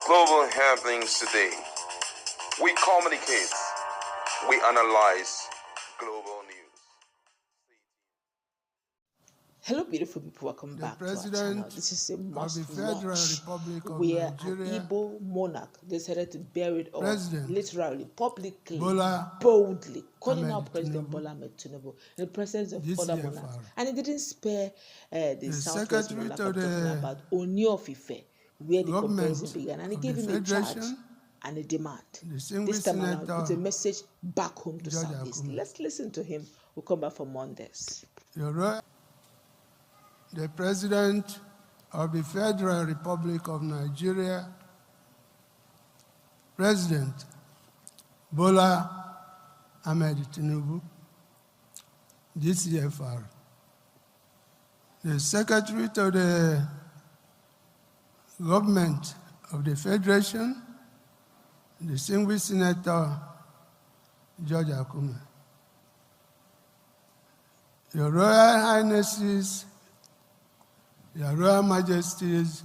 Global happenings today. We communicate. We analyze global news. Hello, beautiful people. Welcome back to our channel. This is a must-watch where an Igbo monarch decided to bear it all, literally, publicly, boldly, calling out President Bola Ahmed Tinubu in the presence of other monarchs. And it didn't spare the Southwest monarch of talking about Oni of Ife, where the comparison began. And he gave him a charge and a demand. This time around, it's a message back home to Southeast. Let's listen to him. We'll come back for Mondays. The President of the Federal Republic of Nigeria, President Bola Ahmed Tinubu, DCFR, the Secretary to the Government of the Federation, distinguished Senator George Akume, Your Royal Highnesses, Your Royal Majesties,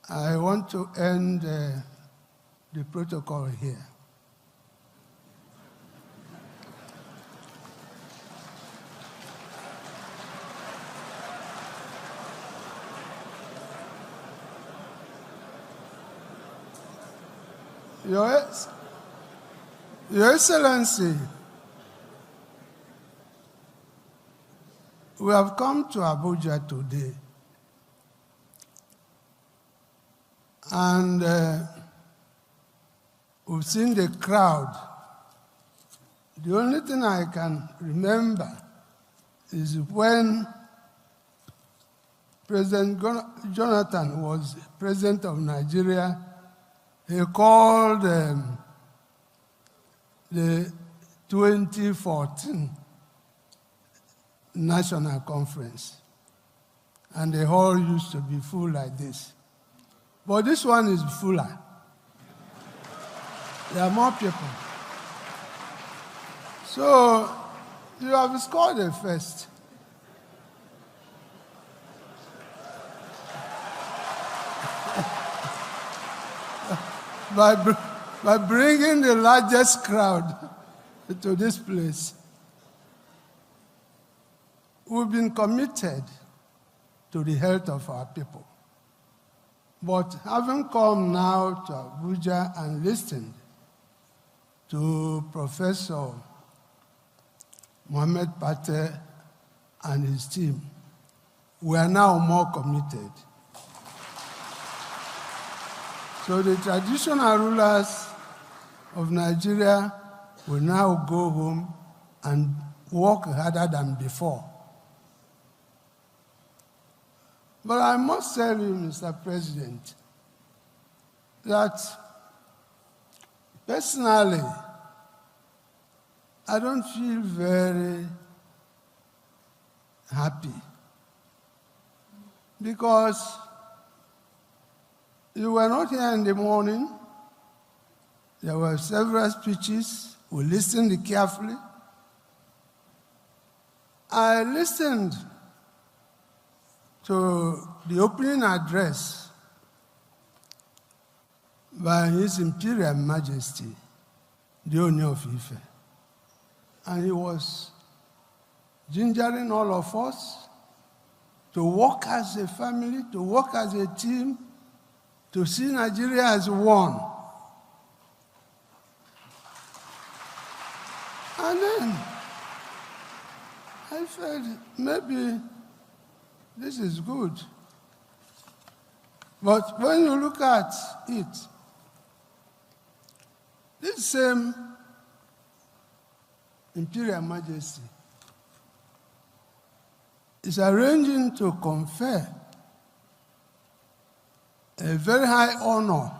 I want to end the protocol here. Your Excellency, we have come to Abuja today, and we've seen the crowd. The only thing I can remember is when President Jonathan was president of Nigeria, he called the 2014 National Conference, and the hall used to be full like this. But this one is fuller. There are more people. So you have scored a first. by bringing the largest crowd to this place. We've been committed to the health of our people. But having come now to Abuja and listened to Professor Mohammed Pate and his team, we are now more committed. So the traditional rulers of Nigeria will now go home and work harder than before. But I must tell you, Mr. President, that personally, I don't feel very happy because you were not here in the morning. There were several speeches. We listened carefully. I listened to the opening address by His Imperial Majesty, the Oni of Ife. And he was gingering all of us to work as a family, to work as a team, to see Nigeria as one. And then I felt maybe this is good. But when you look at it, this same Imperial Majesty is arranging to confer a very high honor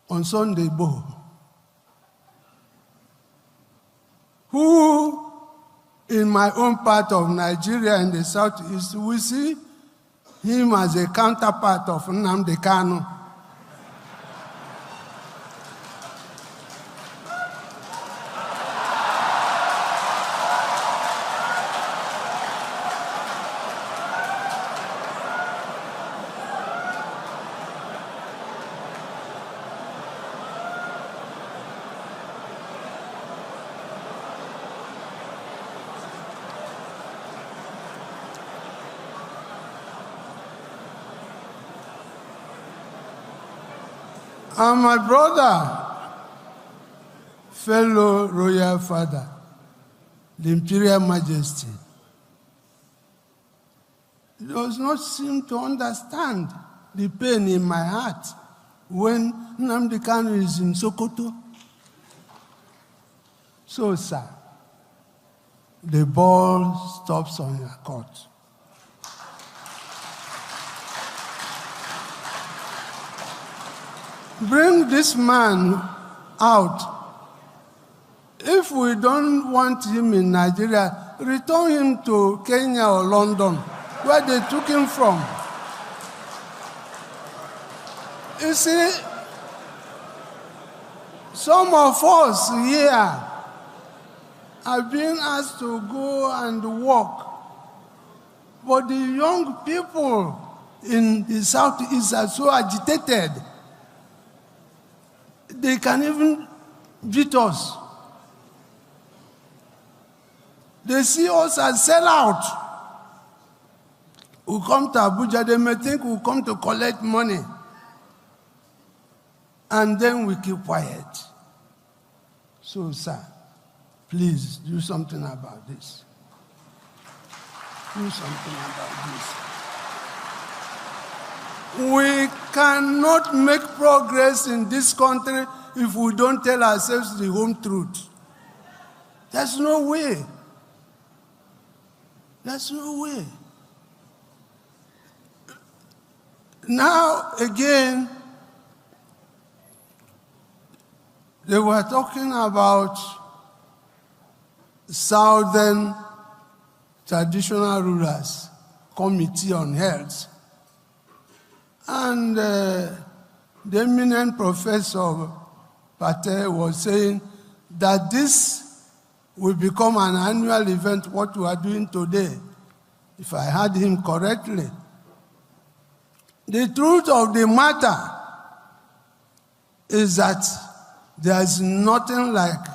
on Sunday Igbo, who in my own part of Nigeria in the Southeast, we see him as a counterpart of Nnamdi Kanu. And my brother, fellow royal father, the Imperial Majesty, does not seem to understand the pain in my heart when Nnamdi Kanu is in Sokoto. So, sir, the ball stops on your court. Bring this man out. If we don't want him in Nigeria, return him to Kenya or London, where they took him from. You see, some of us here are being asked to go and work, but the young people in the Southeast are so agitated, they can even beat us. They see us as sellouts. We come to Abuja, they may think we come to collect money. And then we keep quiet. So, sir, please do something about this. Do something about this. We cannot make progress in this country if we don't tell ourselves the home truth. There's no way. There's no way. Now, again, they were talking about Southern Traditional Rulers Committee on Health. And the eminent professor Patel was saying that this will become an annual event, what we are doing today, if I heard him correctly. The truth of the matter is that there is nothing like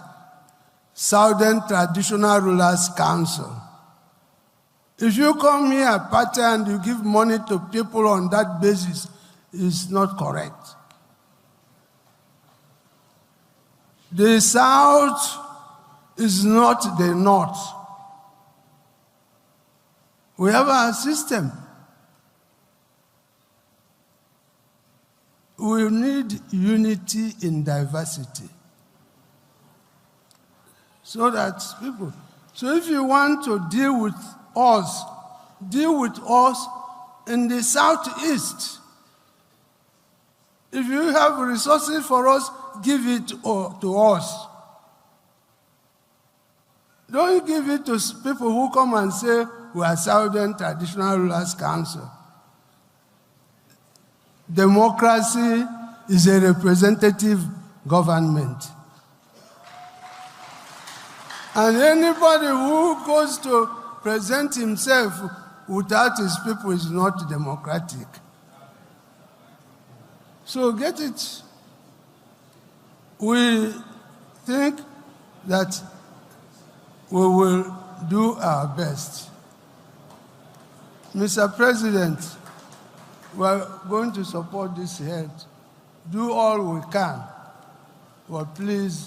Southern Traditional Rulers Council. If you come here at party and you give money to people on that basis, it's not correct. The South is not the North. We have a system. We need unity in diversity. So that people, so if you want to deal with us in the Southeast. If you have resources for us, give it to us. Don't give it to people who come and say, we are Southern Traditional Rulers Council. Democracy is a representative government. And anybody who goes to present himself without his people is not democratic. So get it. We think that we will do our best. Mr. President, we are going to support this health. Do all we can, but please